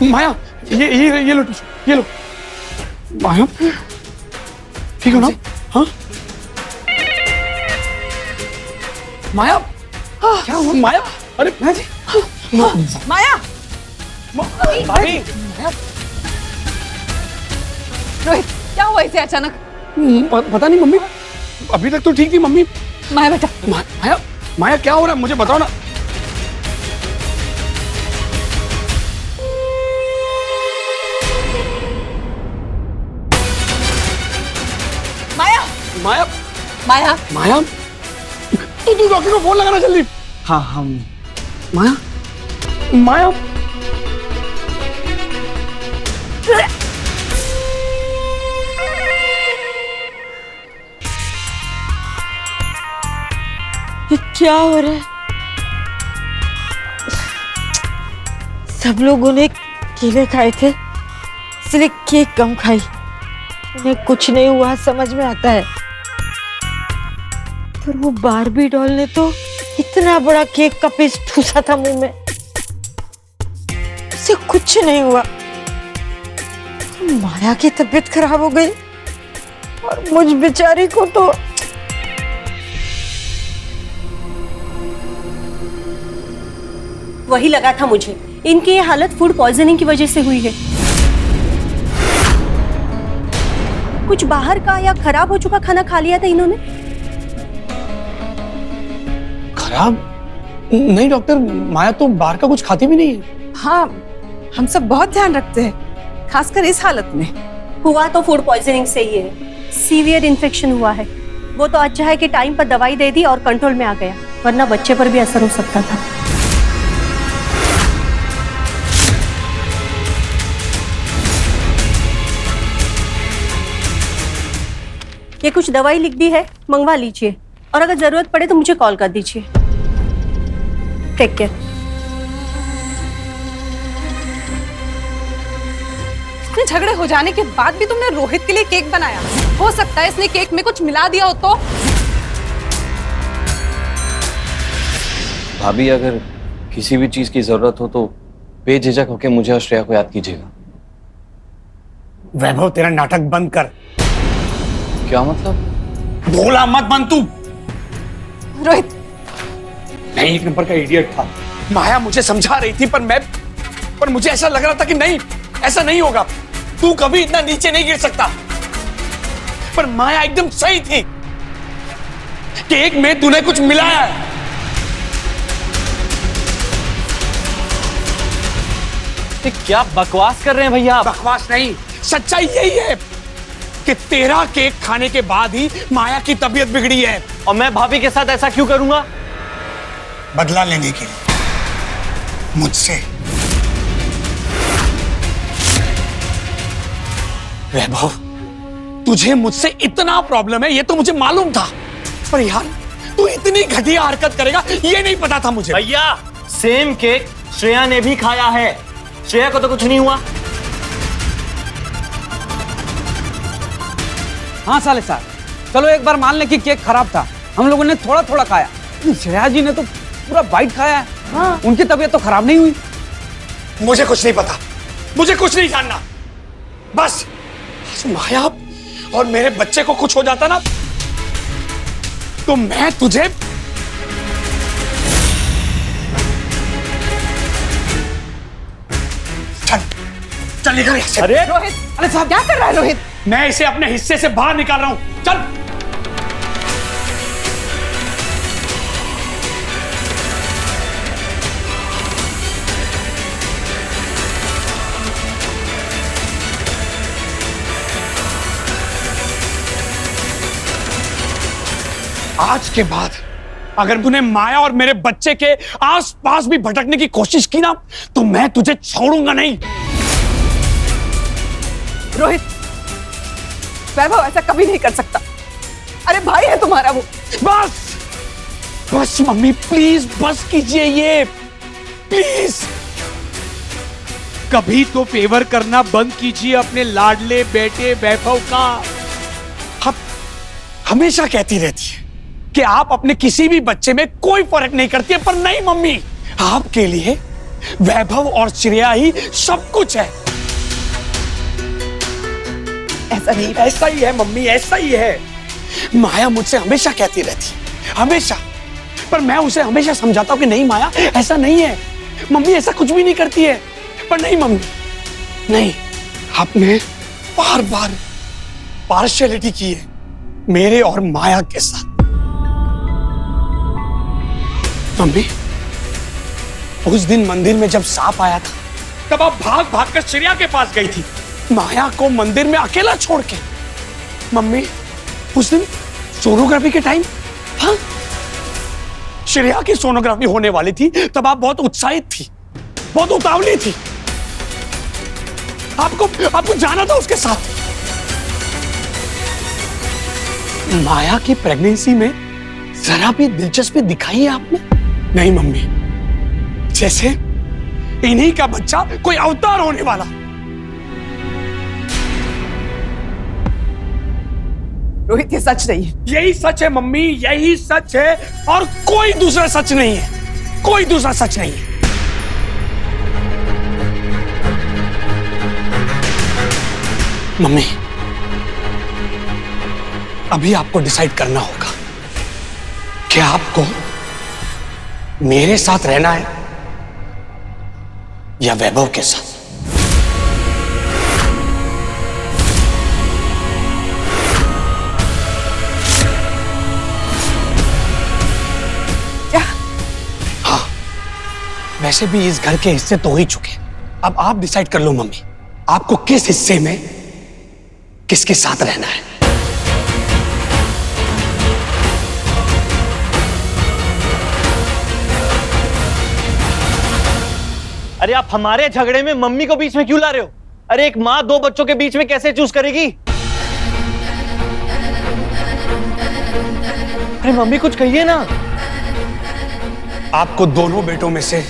माया ये लो टिश्यू, ये लो। माया ठीक हो ना? हाँ माया क्या हुआ माया? अरे जी माया। भाभी रोहित क्या हुआ इसे अचानक? पता नहीं मम्मी, अभी तक तो ठीक थी मम्मी। माया बेटा। माया माया क्या हो रहा है मुझे बताओ ना। माया माया माया माया तू डॉक्टर को फोन लगाना जल्दी। हाँ हाँ माया माया ये क्या हो रहा है? सब लोगों ने केले खाए थे इसलिए केक कम खाई। उन्हें कुछ नहीं हुआ समझ में आता है, पर वो बारबी डॉल ने तो इतना बड़ा केक का पीस ठूसा था मुंह में, उसे कुछ नहीं हुआ। माया की तबीयत खराब हो गई और मुझ बेचारी को तो वही लगा था मुझे, इनकी ये हालत फूड पॉइजनिंग की वजह से हुई है। कुछ बाहर का या खराब हो चुका खाना खा लिया था इन्होंने। खराब नहीं डॉक्टर, माया तो बाहर का कुछ खाती भी नहीं है। हाँ हम सब बहुत ध्यान रखते हैं, खासकर इस हालत में। हुआ तो फूड पॉइजनिंग से ही है, सीवियर इन्फेक्शन हुआ है। वो तो अच्छा है कि टाइम पर दवाई दे दी और कंट्रोल में आ गया, वरना बच्चे पर भी असर हो सकता था। ये कुछ दवाई लिख दी है, मंगवा लीजिए, और अगर जरूरत पड़े तो मुझे कॉल कर दीजिए। Take care. इतने झगड़े हो जाने के बाद भी तुमने रोहित के लिए केक बनाया। हो सकता है इसने केक में कुछ मिला दिया हो तो। भाभी अगर किसी भी चीज की जरूरत हो तो बेझिझक होकर मुझे और श्रेया को याद कीजिएगा। वैभव तेरा नाटक बंद कर। क्या मतलब? भोला मत बन तू। रोहित मैं एक नंबर का इडियट था। माया मुझे समझा रही थी पर मुझे ऐसा लग रहा था कि नहीं, ऐसा नहीं होगा, तू कभी इतना नीचे नहीं गिर सकता। पर माया एकदम सही थी। केक में तूने कुछ मिलाया है। क्या बकवास कर रहे हैं भैया आप? बकवास नहीं, सच्चाई यही है कि तेरा केक खाने के बाद ही माया की तबीयत बिगड़ी है। और मैं भाभी के साथ ऐसा क्यों करूंगा? बदला लेने के लिए मुझसे। वैभव तुझे मुझसे इतना प्रॉब्लम है ये तो मुझे मालूम था, पर यार तू इतनी घटिया हरकत करेगा ये नहीं पता था मुझे। भैया सेम केक श्रेया ने भी खाया है, श्रेया को तो कुछ नहीं हुआ। हाँ साले साहब, चलो एक बार मान लें कि केक खराब था, हम लोगों ने थोड़ा थोड़ा खाया, श्रेया जी ने तो पूरा बाइट खाया है। हाँ। उनकी तबीयत तो खराब नहीं हुई। मुझे कुछ नहीं पता, मुझे कुछ नहीं जानना। बस माया और मेरे बच्चे को कुछ हो जाता ना तो मैं तुझे चल निकल यहाँ से। अरे रोहित, अरे साहब क्या कर रहा है रोहित? मैं इसे अपने हिस्से से बाहर निकाल रहा हूं। चल आज के बाद अगर तूने माया और मेरे बच्चे के आसपास भी भटकने की कोशिश की ना तो मैं तुझे छोड़ूंगा नहीं। रोहित, वैभव ऐसा कभी नहीं कर सकता। अरे भाई है तुम्हारा वो। बस बस मम्मी प्लीज बस कीजिए ये, प्लीज। कभी तो फेवर करना बंद कीजिए अपने लाडले बेटे वैभव का। आप हमेशा कहती रहती है कि आप अपने किसी भी बच्चे में कोई फर्क नहीं करती है, पर नहीं मम्मी, आपके लिए वैभव और श्रेया ही सब कुछ है। ऐसा नहीं। ऐसा ही है मम्मी, ऐसा ही है। माया मुझसे हमेशा कहती रहती, हमेशा, पर मैं उसे हमेशा समझाता हूं कि नहीं माया, ऐसा नहीं है, मम्मी ऐसा कुछ भी नहीं करती है। पर नहीं मम्मी, नहीं, आपने बार बार पार्शियलिटी की है मेरे और माया के साथ। मम्मी, उस दिन मंदिर में जब सांप आया था, तब आप भाग भाग कर श्रेया के पास गई थी, माया को मंदिर में अकेला छोड़ के। मम्मी, उस दिन सोनोग्राफी के टाइम, हाँ, श्रेया की सोनोग्राफी होने वाली थी, तब आप बहुत उत्साहित थी, बहुत उतावली थी, आपको जाना था उसके साथ। माया की प्रेगनेंसी में जरा भी दिलचस्पी दिखाई है आपने? नहीं मम्मी, जैसे इन्हीं का बच्चा कोई अवतार होने वाला। रोहित, ये सच नहीं है। यही सच है मम्मी, यही सच है, और कोई दूसरा सच नहीं है, कोई दूसरा सच नहीं है। मम्मी, अभी आपको डिसाइड करना होगा कि आपको मेरे साथ रहना है या वैभव के साथ। हाँ, वैसे भी इस घर के हिस्से तो हो ही चुके, अब आप डिसाइड कर लो मम्मी, आपको किस हिस्से में किसके साथ रहना है। अरे आप हमारे झगड़े में मम्मी को बीच में क्यों ला रहे हो? अरे एक माँ दो बच्चों के बीच में कैसे चूज करेगी? अरे मम्मी कुछ कहिए ना। आपको दोनों बेटों में से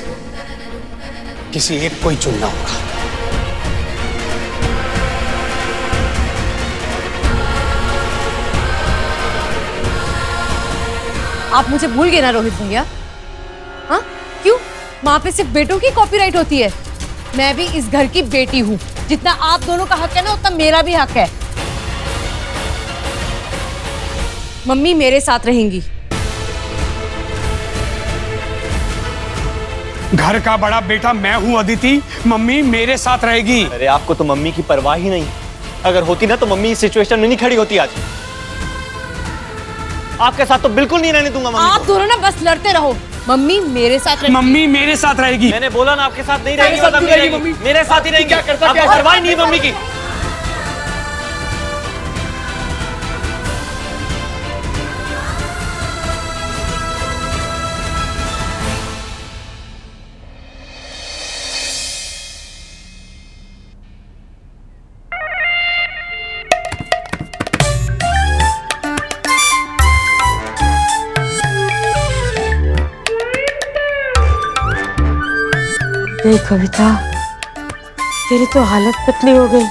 किसी एक को ही चुनना होगा। आप मुझे भूल गए ना रोहित भैया? हाँ, क्यों? वहां पे सिर्फ बेटों की कॉपीराइट होती है। मैं भी इस घर की बेटी हूँ, जितना आप दोनों का हक है ना, उतना मेरा भी हक है। मम्मी मेरे साथ रहेंगी। घर का बड़ा बेटा मैं हूं अदिति, मम्मी मेरे साथ रहेगी। अरे आपको तो मम्मी की परवाह ही नहीं। अगर होती ना तो मम्मी इस सिचुएशन में नहीं खड़ी होती आज। आपके साथ तो बिल्कुल नहीं रहने दूंगा मम्मी आप को। दोनों ना बस लड़ते रहो। मम्मी मेरे साथ रहेगी। मम्मी मेरे साथ रहेगी। मैंने बोला ना आपके साथ नहीं मेरे रहेगी, साथ मतलब नहीं नहीं रहेगी रहेगी। मम्मी। मेरे साथ ही रहेगी। क्या करता, आपको क्या परवाह नहीं है मम्मी की। देख कविता, तेरी तो हालत पतली हो गई।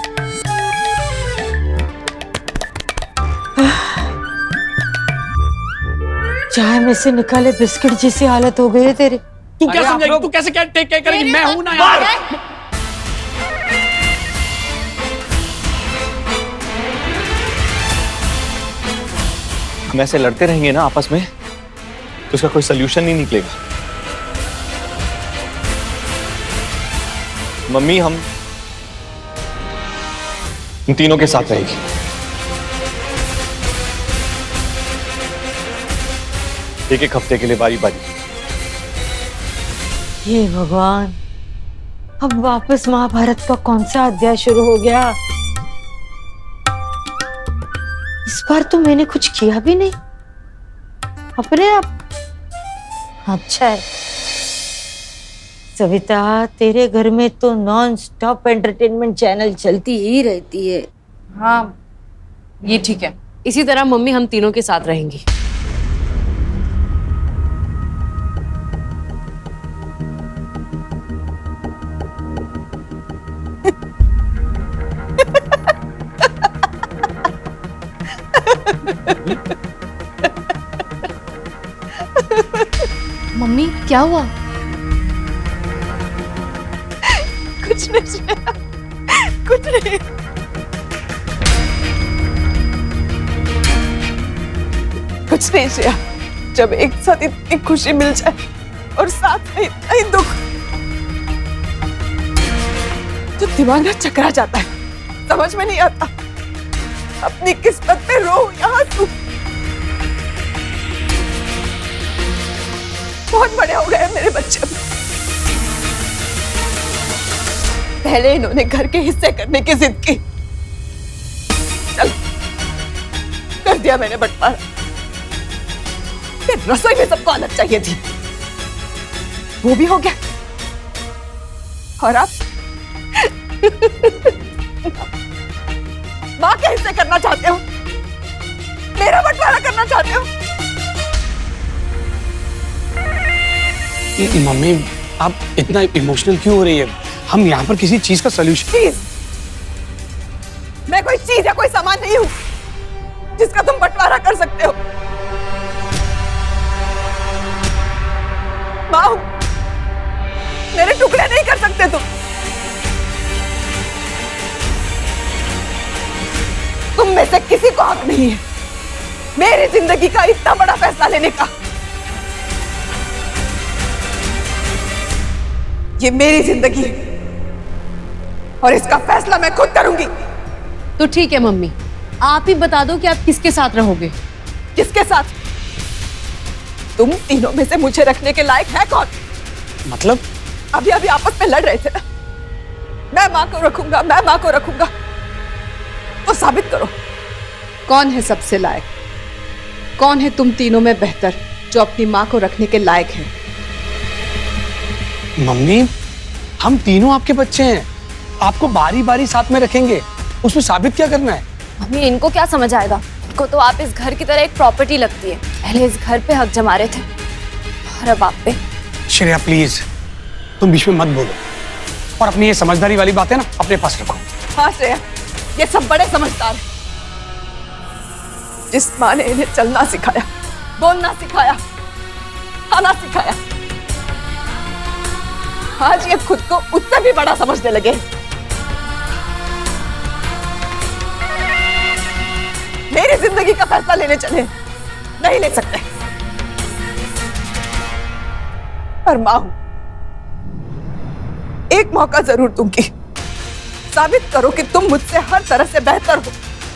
चाय में से निकाले बिस्किट जैसी हालत हो गई है तेरी। तू क्या समझेगी? तू कैसे क्या टेक केयर करेगी? मैं हूं ना यार। हम ऐसे लड़ते रहेंगे ना आपस में तो उसका कोई सलूशन नहीं निकलेगा। मम्मी हम तीनों के साथ रहेगी। एक एक हफ्ते के लिए बारी बारी। हे भगवान, अब वापस महाभारत का कौन सा अध्याय शुरू हो गया? इस बार तो मैंने कुछ किया भी नहीं अपने आप। अच्छा है सविता, तेरे घर में तो नॉन स्टॉप एंटरटेनमेंट चैनल चलती ही रहती है। हाँ, ये ठीक है। इसी तरह मम्मी हम तीनों के साथ रहेंगी। मम्मी क्या हुआ? कुछ नहीं श्रेया, कुछ नहीं। कुछ नहीं श्रेया, जब एक साथ इतनी खुशी मिल जाए और साथ में इतना ही दुख, तो दिमाग ना चकरा जाता है, समझ में नहीं आता। अपनी किस्मत पे रो या हंसू। बहुत बड़े हो गए मेरे बच्चे। पहले इन्होंने घर के हिस्से करने की जिद की, चल कर दिया मैंने बंटवारा। फिर रसोई में सबको अलग चाहिए थी, वो भी हो गया। और आप माँ के हिस्से करना चाहते हो, मेरा बंटवारा करना चाहते हो। मम्मी आप इतना इमोशनल क्यों हो रही है? हम यहाँ पर किसी चीज का सलूशन। चीज? मैं कोई चीज या कोई सामान नहीं हूं जिसका तुम बंटवारा कर सकते हो। माँ हूं, मेरे टुकड़े नहीं कर सकते तुम में से किसी को हक नहीं है मेरी जिंदगी का इतना बड़ा फैसला लेने का। ये मेरी जिंदगी है और इसका फैसला मैं खुद करूंगी। तो ठीक है मम्मी, आप ही बता दो कि आप किसके साथ रहोगे। किसके साथ? तुम तीनों में से मुझे रखने के लायक है कौन? मतलब? अभी अभी आपस में लड़ रहे थे ना, मैं माँ को रखूंगा, मैं माँ को रखूंगा। तो साबित करो कौन है सबसे लायक, कौन है तुम तीनों में बेहतर जो अपनी माँ को रखने के लायक है। मम्मी हम तीनों आपके बच्चे हैं, आपको बारी बारी साथ में रखेंगे, उसमें साबित क्या करना है? मम्मी इनको क्या समझ आएगा? इनको तो आप इस घर की तरह एक प्रॉपर्टी लगती है। पहले इस घर पे हक जमा रहे थे और अब आप पे। श्रेया प्लीज तुम बीच में मत बोलो और अपनी ये समझदारी वाली बातें ना अपने पास रखो। हाँ श्रेया, ये सब बड़े समझदार हैं। जिस माँ ने इन्हें चलना सिखाया, बोलना सिखाया, खाना सिखाया, आज ये खुद को उससे भी बड़ा समझने लगे। मेरी जिंदगी का फैसला लेने चले, नहीं ले सकते। पर मां हूं, एक मौका जरूर दूंगी। साबित करो कि तुम मुझसे हर तरह से बेहतर हो,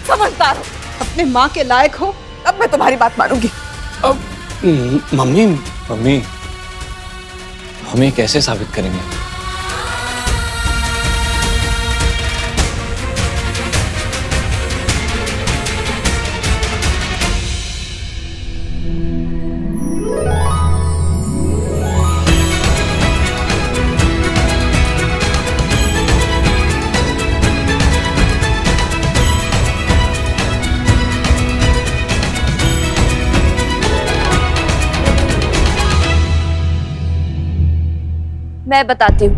समझदार हो, अपने माँ के लायक हो, तब मैं तुम्हारी बात मानूंगी। मम्मी मम्मी हम ये कैसे साबित करेंगे? मैं बताती हूँ।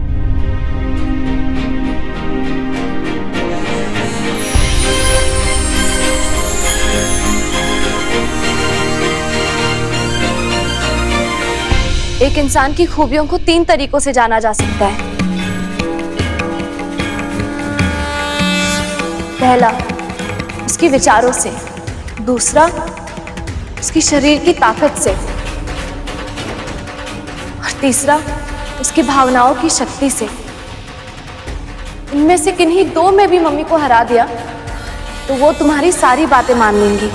एक इंसान की खूबियों को 3 तरीकों से जाना जा सकता है। पहला, उसके विचारों से, दूसरा उसकी शरीर की ताकत से, और तीसरा उसकी भावनाओं की शक्ति से। इनमें से किन्हीं 2 में भी मम्मी को हरा दिया तो वो तुम्हारी सारी बातें मान लेंगी।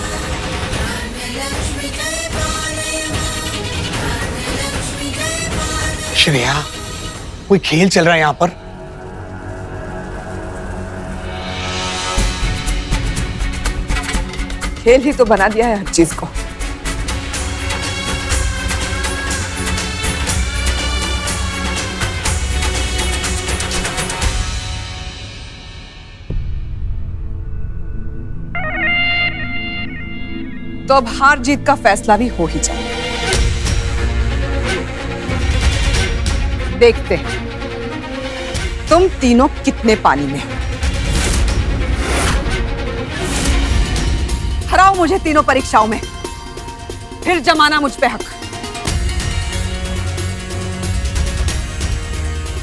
श्रेया कोई खेल चल रहा है यहाँ पर? खेल ही तो बना दिया है हर चीज को। तो अब हार जीत का फैसला भी हो ही जाए। देखते हैं तुम तीनों कितने पानी में हो। हराओ मुझे तीनों परीक्षाओं में, फिर जमाना मुझ पे हक।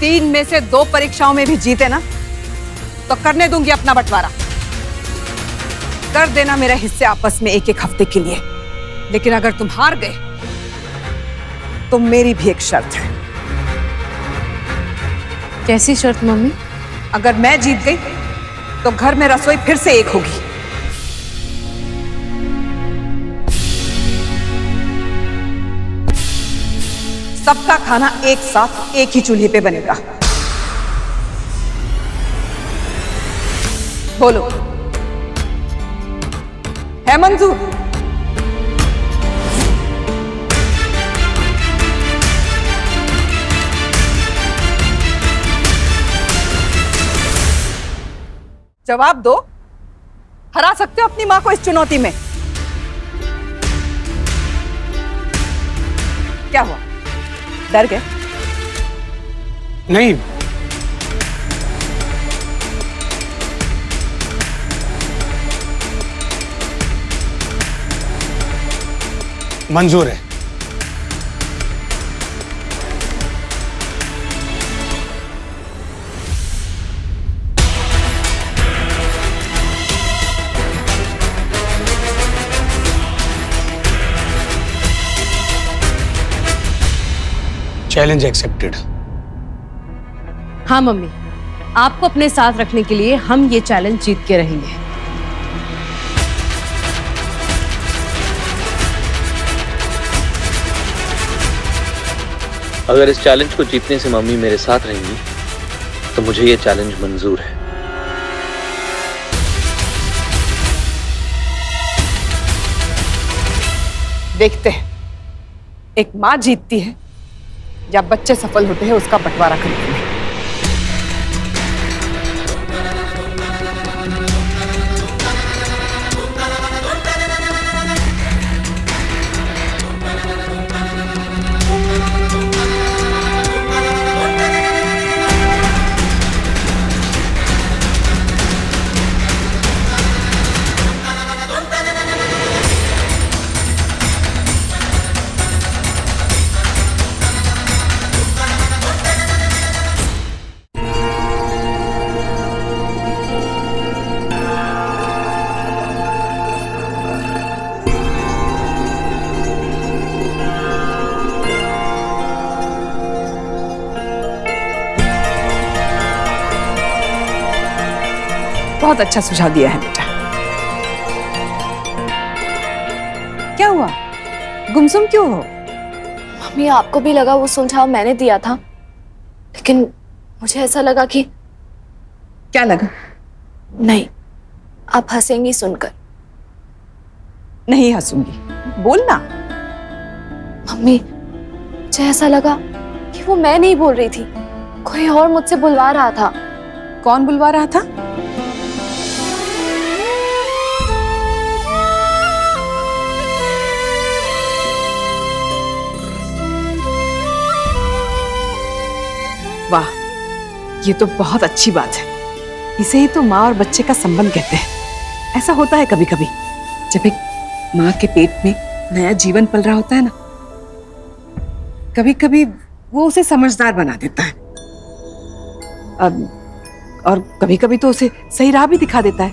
3 में से 2 परीक्षाओं में भी जीते ना तो करने दूंगी अपना बंटवारा। कर देना मेरे हिस्से आपस में 1-1 हफ्ते के लिए। लेकिन अगर तुम हार गए तो मेरी भी एक शर्त है। कैसी शर्त मम्मी? अगर मैं जीत गई तो घर में रसोई फिर से एक होगी। सबका खाना एक साथ एक ही चूल्हे पे बनेगा। बोलो, है मंजूर? जवाब दो। हरा सकते हो अपनी मां को इस चुनौती में? क्या हुआ, डर गए? नहीं, मंजूर है। Challenge accepted. हाँ मम्मी, आपको अपने साथ रखने के लिए हम ये चैलेंज जीत के रहेंगे। अगर इस चैलेंज को जीतने से मम्मी मेरे साथ रहेंगी तो मुझे ये चैलेंज मंजूर है। देखते हैं एक मां जीतती है या बच्चे सफल होते हैं उसका बंटवारा करने में। बहुत अच्छा सुझाव दिया है बेटा। क्या हुआ, गुमसुम क्यों हो? मम्मी, आपको भी लगा वो सुझाव मैंने दिया था, लेकिन मुझे ऐसा लगा कि क्या लगा? नहीं, आप हंसेंगी सुनकर। नहीं हंसूंगी, बोलना। मम्मी, मुझे ऐसा लगा कि वो मैं नहीं बोल रही थी, कोई और मुझसे बुलवा रहा था। कौन बुलवा रहा था? वाह, ये तो बहुत अच्छी बात है। इसे ही तो माँ और बच्चे का संबंध कहते हैं। ऐसा होता है कभी कभी, जब एक माँ के पेट में नया जीवन पल रहा होता है ना, कभी कभी वो उसे समझदार बना देता है और कभी कभी तो उसे सही राह भी दिखा देता है।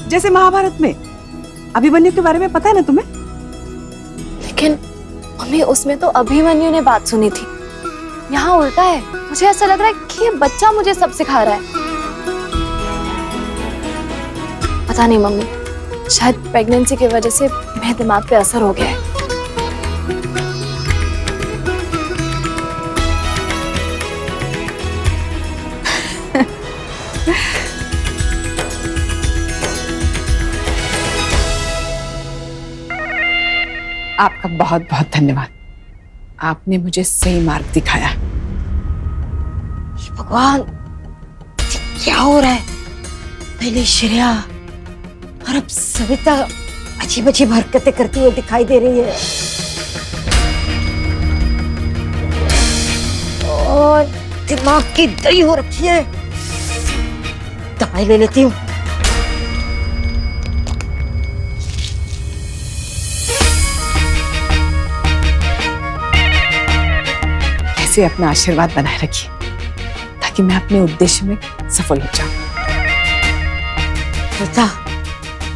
जैसे महाभारत में अभिमन्यु के बारे में पता है ना तुम्हें? लेकिन मम्मी, उसमें तो अभिमन्यु ने बात सुनी थी, यहाँ उल्टा है। मुझे ऐसा लग रहा है कि ये बच्चा मुझे सब सिखा रहा है। पता नहीं मम्मी, शायद प्रेगनेंसी की वजह से मेरे दिमाग पे असर हो गया है। आपका बहुत बहुत धन्यवाद। आपने मुझे सही मार्ग दिखाया। भगवान, क्या हो रहा है? पहले श्रेया और अब सविता अजीब अजीब हरकतें करती हुई दिखाई दे रही है। और दिमाग की दही हो रखी है। दवाई ले लेती हूँ। से अपना आशीर्वाद बनाए रखिए ताकि मैं अपने उद्देश्य में सफल हो जाऊं। बेटा,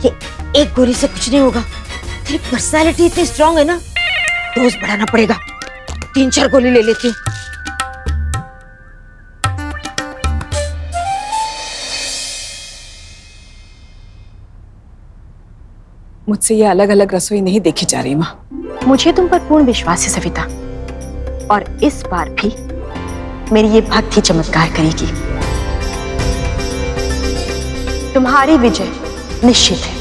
ये एक गोली से कुछ नहीं होगा। तेरी पर्सनालिटी इतनी स्ट्रांग है ना, डोज बढ़ाना पड़ेगा। 3-4 गोली ले लेती हूँ। मुझसे ये अलग अलग रसोई नहीं देखी जा रही माँ। मुझे तुम पर पूर्ण विश्वास है सविता, और इस बार भी मेरी ये भक्ति चमत्कार करेगी। तुम्हारी विजय निश्चित है।